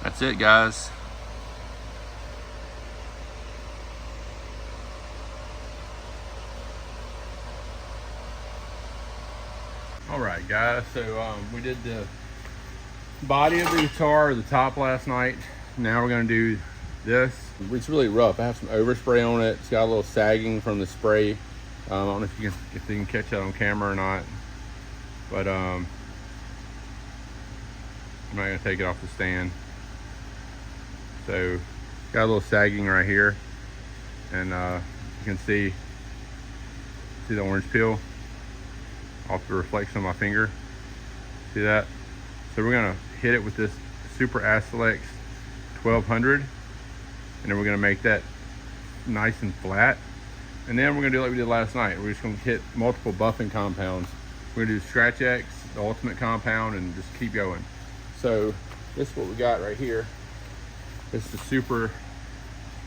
That's it, guys. All right, guys, so we did the body of the guitar, the top last night. Now we're gonna do this. It's really rough. I have some overspray on it. It's got a little sagging from the spray. I don't know if you can catch that on camera or not, but I'm not gonna take it off the stand. So got a little sagging right here, and you can see the orange peel off the reflection of my finger. See that? So we're gonna hit it with this Super Assilex 1200, and then we're gonna make that nice and flat. And then we're gonna do like we did last night. We're just gonna hit multiple buffing compounds. We're gonna do Scratch X, the ultimate compound, and just keep going. So this is what we got right here. This is the Super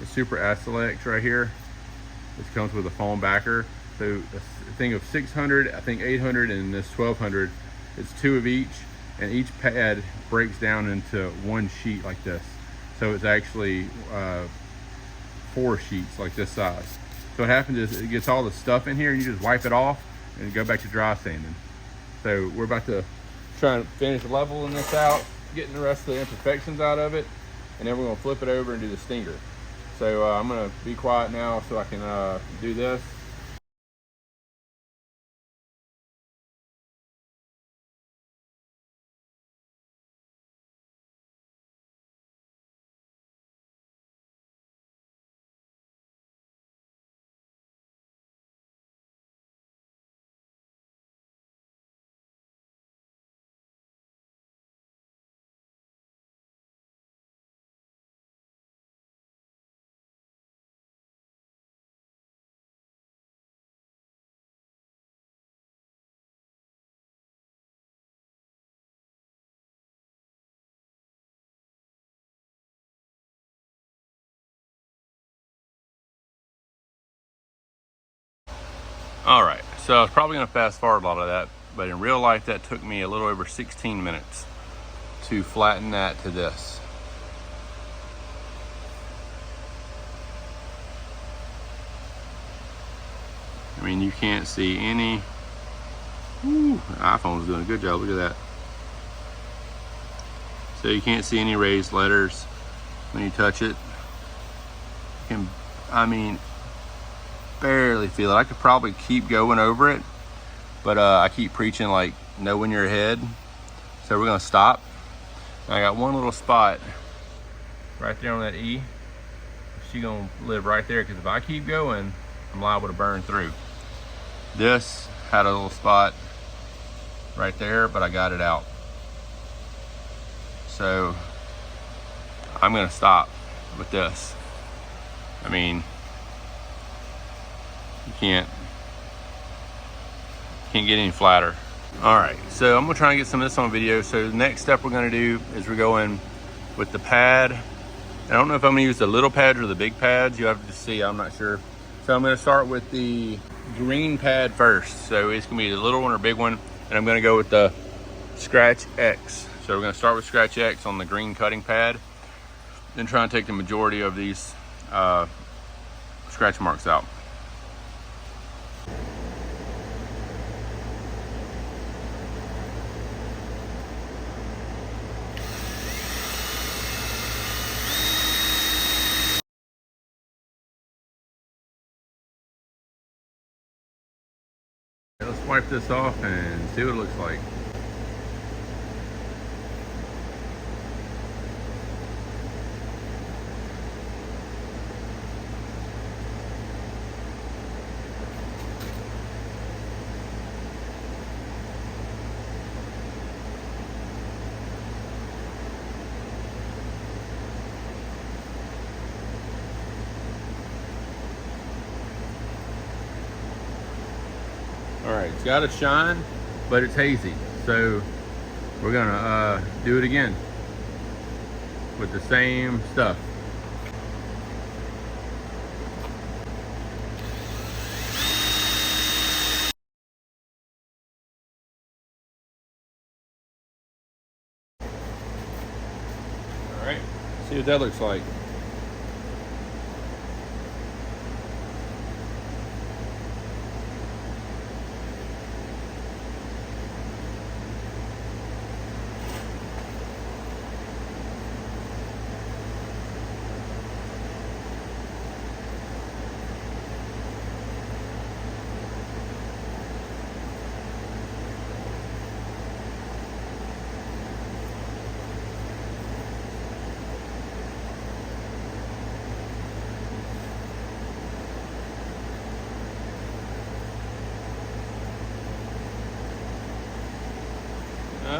Assilex right here. This comes with a foam backer. So a thing of 600, I think 800, and this 1200. It's 2 of each, and each pad breaks down into 1 sheet like this. So it's actually 4 sheets like this size. So what happens is it gets all the stuff in here, and you just wipe it off and go back to dry sanding. So we're about to try and finish leveling this out, getting the rest of the imperfections out of it, and then we're gonna flip it over and do the stinger. So I'm gonna be quiet now so I can do this. All right, so I was probably gonna fast forward a lot of that, but in real life that took me a little over 16 minutes to flatten that to this. I mean, you can't see any, the iPhone's doing a good job, look at that. So you can't see any raised letters when you touch it. You can, I mean, barely feel it. I could probably keep going over it, but I keep preaching like know when you're ahead. So we're gonna stop. I got one little spot right there on that E. She's gonna live right there, because if I keep going, I'm liable to burn through. This had a little spot right there, but I got it out. So I'm gonna stop with this. I mean, you can't get any flatter. All right, so I'm gonna try and get some of this on video. So the next step we're gonna do is we're going with the pad. I don't know if I'm gonna use the little pads or the big pads. You have to see, I'm not sure. So I'm gonna start with the green pad first. So it's gonna be the little one or big one, and I'm gonna go with the Scratch X. So we're gonna start with Scratch X on the green cutting pad, then try and take the majority of these scratch marks out. Let's wipe this off and see what it looks like. All right, it's got a shine, but it's hazy. So we're gonna do it again with the same stuff. All right, see what that looks like.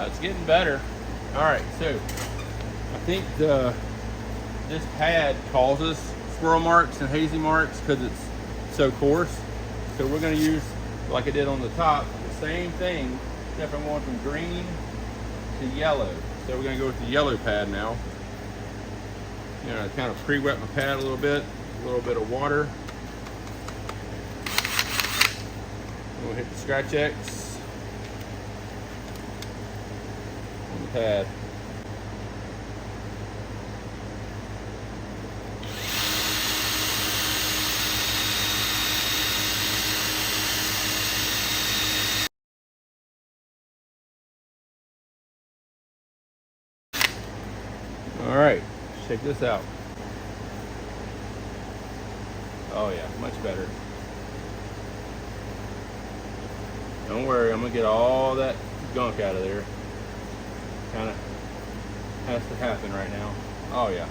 It's getting better. All right, so I think this pad causes swirl marks and hazy marks because it's so coarse. So we're going to use, like I did on the top, the same thing, except I'm going from green to yellow. So we're going to go with the yellow pad now. You know, kind of pre-wet my pad a little bit of water. We'll hit the Scratch X on the pad. All right, check this out. Oh yeah, much better. Don't worry, I'm gonna get all that gunk out of there. Kind of has to happen right now. Oh yeah.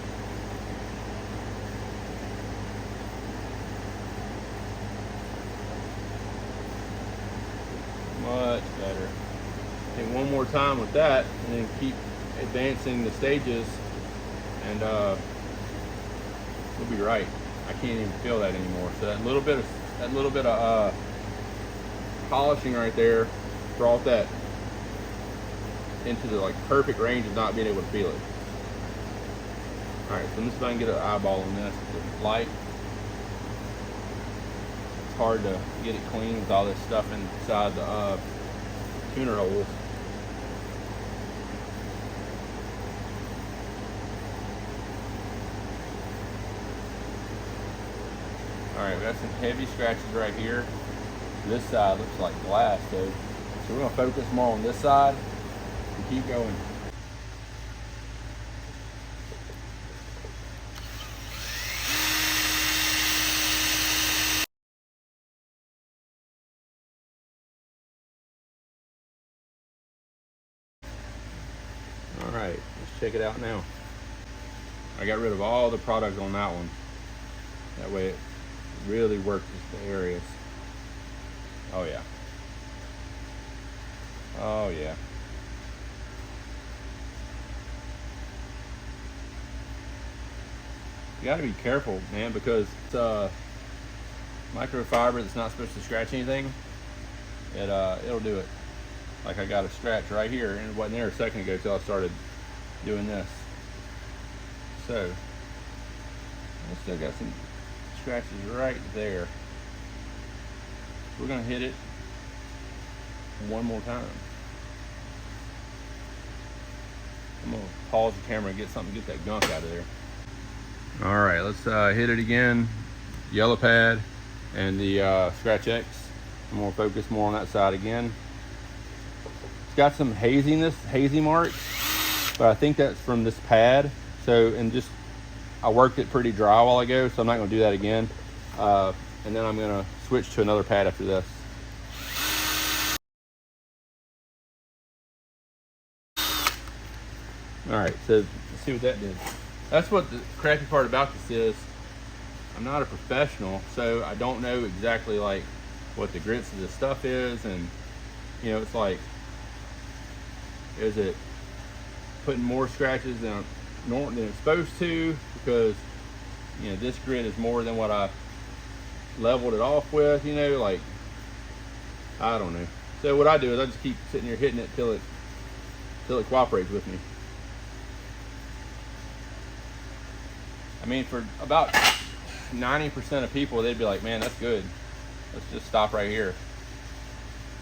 Much better. I think one more time with that, and then keep advancing the stages, and we'll be right. I can't even feel that anymore. So that little bit of polishing right there brought that into the like perfect range of not being able to feel it. All right, so let's see if I can get an eyeball on this. The light. It's hard to get it clean with all this stuff inside the tuner holes. All right, we got some heavy scratches right here. This side looks like glass, though. So we're gonna focus more on this side and keep going. All right, let's check it out now. I got rid of all the product on that one. That way it really works the areas. Oh yeah. Oh yeah. You got to be careful, man, because it's microfiber that's not supposed to scratch anything. It'll do it. Like I got a scratch right here, and it wasn't there a second ago till I started doing this. So I still got some scratches right there. We're gonna hit it one more time. I'm gonna pause the camera and get that gunk out of there. All right, let's hit it again. Yellow pad and the Scratch X. I'm gonna focus more on that side again. It's got some hazy marks, but I think that's from this pad. So, and just, I worked it pretty dry a while ago, so I'm not gonna do that again. And then I'm gonna switch to another pad after this. All right, so let's see what that did. That's what the crappy part about this is. I'm not a professional, so I don't know exactly like what the grits of this stuff is, and you know, it's like, is it putting more scratches than it's supposed to, because you know this grit is more than what I leveled it off with, you know, like I don't know. So what I do is I just keep sitting here hitting it till it cooperates with me. I mean, for about 90% of people, they'd be like, man, that's good, let's just stop right here.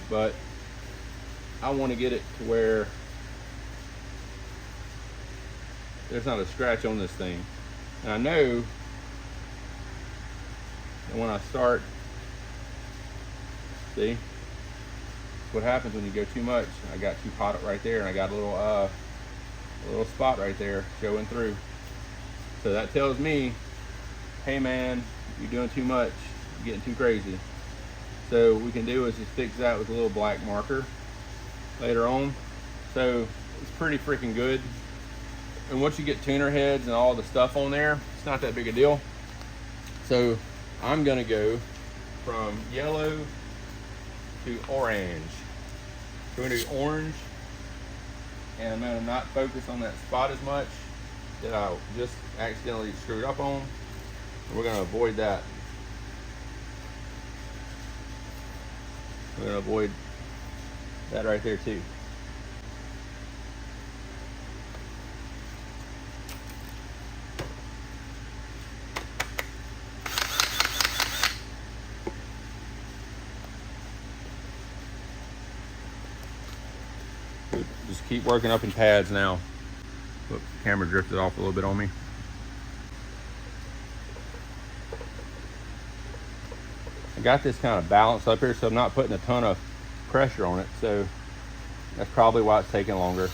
But I want to get it to where there's not a scratch on this thing. And I know that when I start, see what happens when you go too much. I got too hot right there, and I got a little spot right there showing through. So that tells me, hey man, you're doing too much, you're getting too crazy. So what we can do is just fix that with a little black marker later on. So it's pretty freaking good. And once you get tuner heads and all the stuff on there, it's not that big a deal. So I'm gonna go from yellow to orange. So we're gonna do orange, and I'm gonna not focus on that spot as much that I just accidentally screwed up on. We're gonna avoid that. We're gonna avoid that right there too. Just keep working up in pads now. Look, the camera drifted off a little bit on me. I got this kind of balanced up here, so I'm not putting a ton of pressure on it, so that's probably why it's taking longer.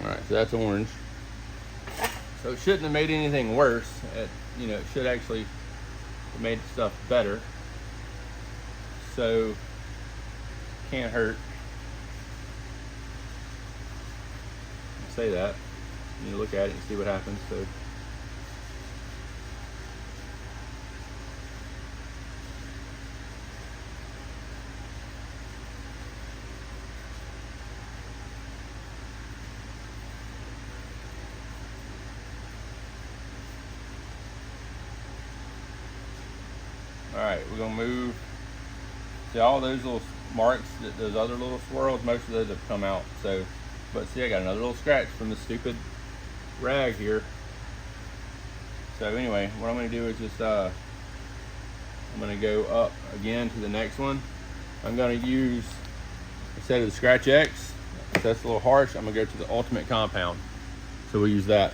All right, so that's orange. So it shouldn't have made anything worse. You know, it should actually have made stuff better. So can't hurt. I say that. You look at it and see what happens. So all right, we're gonna move. See all those little marks, those other little swirls, most of those have come out. So, but see, I got another little scratch from the stupid rag here. So anyway, what I'm gonna do is just, I'm gonna go up again to the next one. I'm gonna use, instead of the Scratch X, if that's a little harsh, I'm gonna go to the Ultimate Compound. So we'll use that.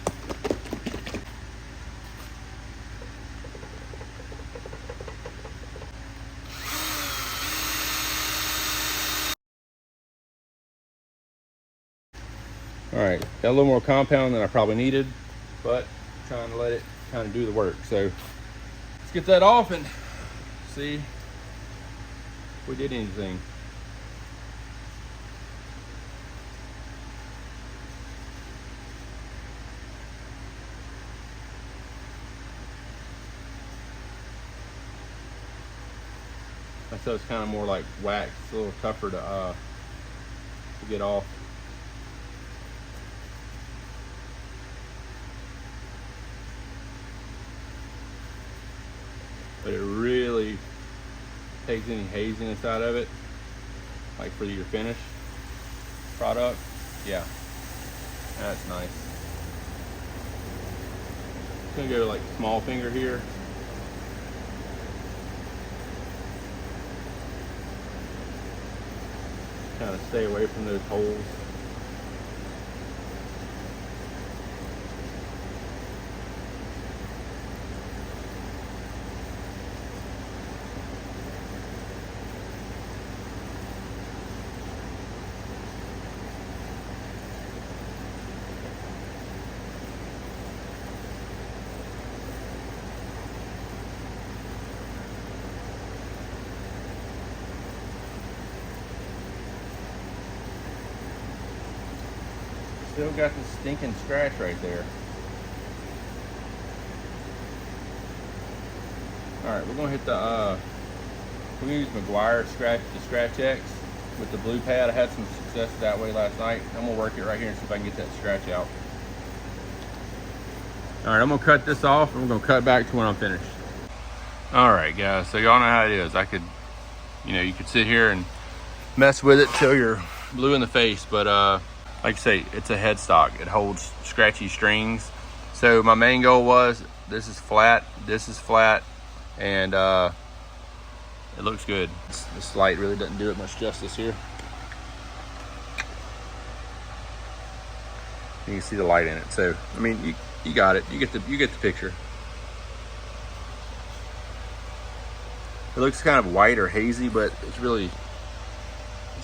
All right, got a little more compound than I probably needed, but I'm trying to let it kind of do the work. So let's get that off and see if we did anything. So it's kind of more like wax. It's a little tougher to get off. But it really takes any haziness out of it, like for your finished product. Yeah, that's nice. I'm gonna go like small finger here. Kind of stay away from those holes. Still got the stinking scratch right there. All right, we're gonna hit the, we're gonna use McGuire the Scratch X with the blue pad. I had some success that way last night. I'm gonna work it right here and see if I can get that scratch out. All right, I'm gonna cut this off and we're gonna cut back to when I'm finished. All right, guys, so y'all know how it is. I could, you could sit here and mess with it till you're blue in the face, but like I say, it's a headstock. It holds scratchy strings. So my main goal was, this is flat, and it looks good. This light really doesn't do it much justice here. You can see the light in it. So I mean, you got it. You get the picture. It looks kind of white or hazy, but it's really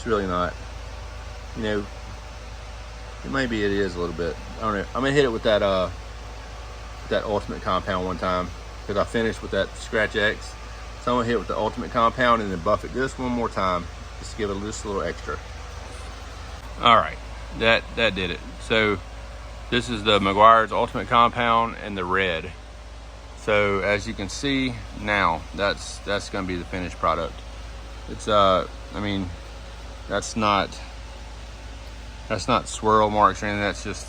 not. You know, maybe it is a little bit. I don't know. I'm gonna hit it with that ultimate compound one time, because I finished with that Scratch X. So I'm gonna hit it with the ultimate compound and then buff it just one more time, just to give it just a little extra. All right, that did it. So this is the Meguiar's ultimate compound and the red. So as you can see now, that's gonna be the finished product. It's I mean, that's not swirl marks or anything. That's just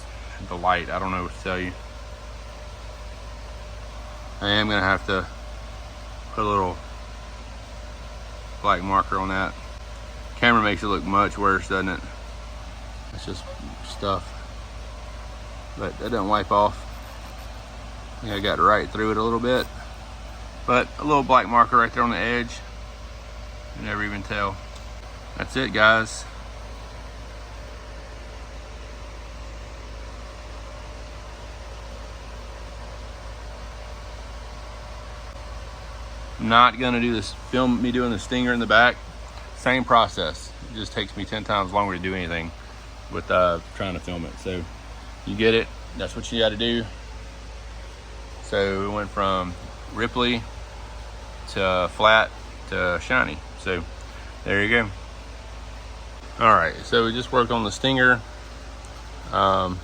the light. I don't know what to tell you. I am gonna have to put a little black marker on that. Camera makes it look much worse, doesn't it? It's just stuff, but that doesn't wipe off. Yeah, I got right through it a little bit, but a little black marker right there on the edge. You never even tell. That's it, guys. I'm not gonna do this, film me doing the stinger in the back. Same process. It just takes me 10 times longer to do anything with trying to film it. So you get it, that's what you gotta do. So it went from ripply to flat to shiny. So there you go. All right, so we just worked on the stinger. Got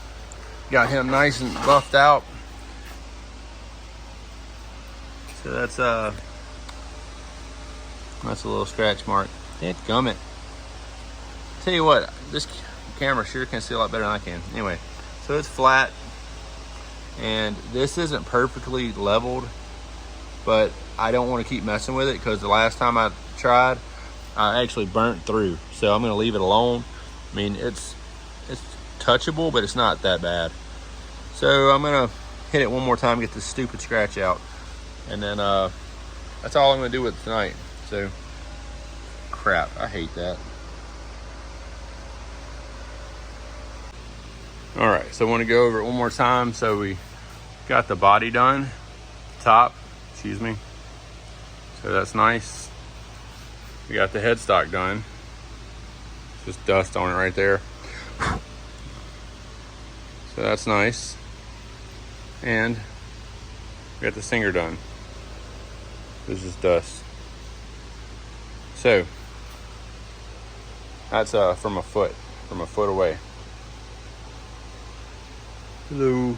him nice and buffed out. So that's a little scratch mark. Dadgummit. Tell you what, this camera sure can see a lot better than I can. Anyway, so it's flat, and this isn't perfectly leveled, but I don't want to keep messing with it because the last time I tried, I actually burnt through. So I'm gonna leave it alone. I mean, it's touchable, but it's not that bad. So I'm gonna hit it one more time, get this stupid scratch out, and then that's all I'm gonna do with it tonight. So crap, I hate that. All right, so I want to go over it one more time. So we got the body done, top, excuse me. So that's nice. We got the headstock done. Just dust on it right there. So that's nice. And we got the stinger done. This is dust. So that's from a foot away. Hello.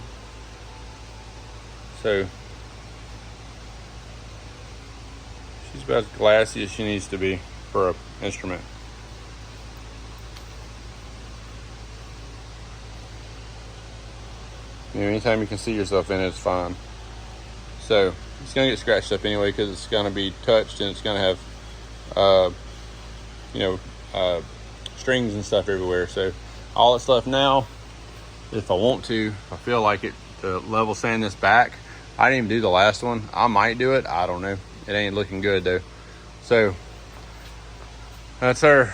So she's about as glassy as she needs to be for an instrument. You know, anytime you can see yourself in it, it's fine. So it's gonna get scratched up anyway because it's gonna be touched and it's gonna have strings and stuff everywhere. So all that's left now, if I want to, if I feel like it, to level sand this back. I didn't even do the last one. I might do it, I don't know. It ain't looking good though. So that's our